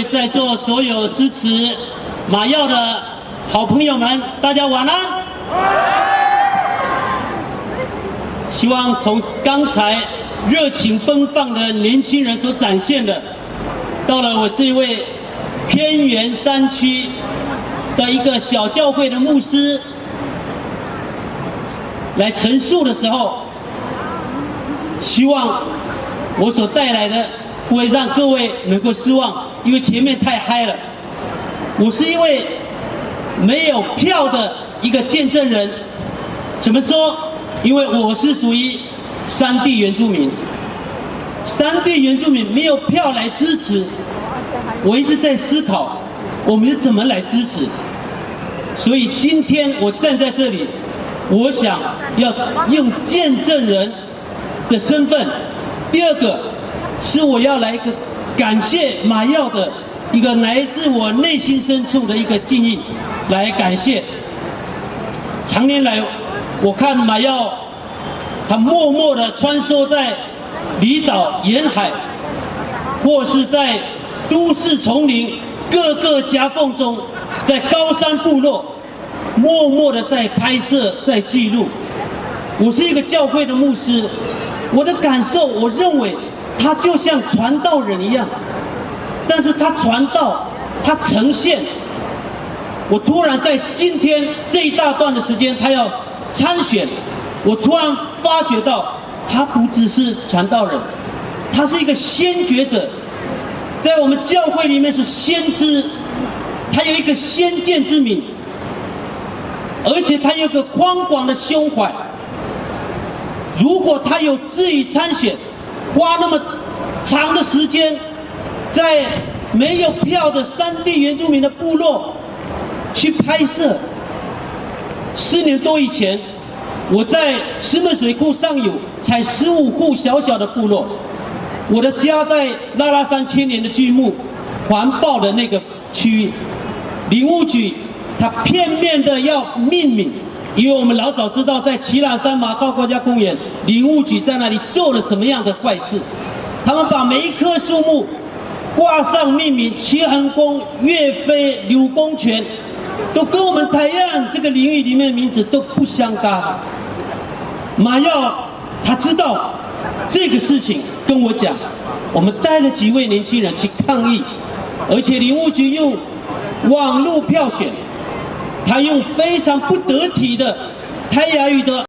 位在座所有支持马耀的好朋友们，大家晚安。希望从刚才热情奔放的年轻人所展现的，到了我这位偏远山区的一个小教会的牧师来陈述的时候，希望我所带来的不会让各位能够失望，因为前面太嗨了。我是一位没有票的一个见证人，怎么说？因为我是属于山地原住民，山地原住民没有票来支持，我一直在思考我们怎么来支持。所以今天我站在这里，我想要用见证人的身份。第二个是我要来一个感谢马耀的一个来自我内心深处的一个敬意，来感谢。常年来，我看马耀他默默地穿梭在离岛沿海，或是在都市丛林各个夹缝中，在高山部落默默地在拍摄，在记录。我是一个教会的牧师，我的感受，我认为他就像传道人一样，但是他传道，他呈现。我突然在今天这一大段的时间，他要参选，我突然发觉到，他不只是传道人，他是一个先觉者，在我们教会里面是先知，他有一个先见之明，而且他有一个宽广的胸怀。如果他有志于参选，花那么长的时间，在没有票的山地原住民的部落去拍摄。4年多以前，我在石门水库上游才15户小小的部落，我的家在拉拉山千年的巨木环抱的那个区域，林务局它片面的要命名。因为我们老早知道，在奇朗山马告国家公园，林务局在那里做了什么样的坏事？他们把每一棵树木挂上命名，齐衡公、岳飞、柳公权，都跟我们台湾这个领域里面的名字都不相干。马耀他知道这个事情，跟我讲，我们带了几位年轻人去抗议，而且林务局用网络票选。他用非常不得体的泰雅语的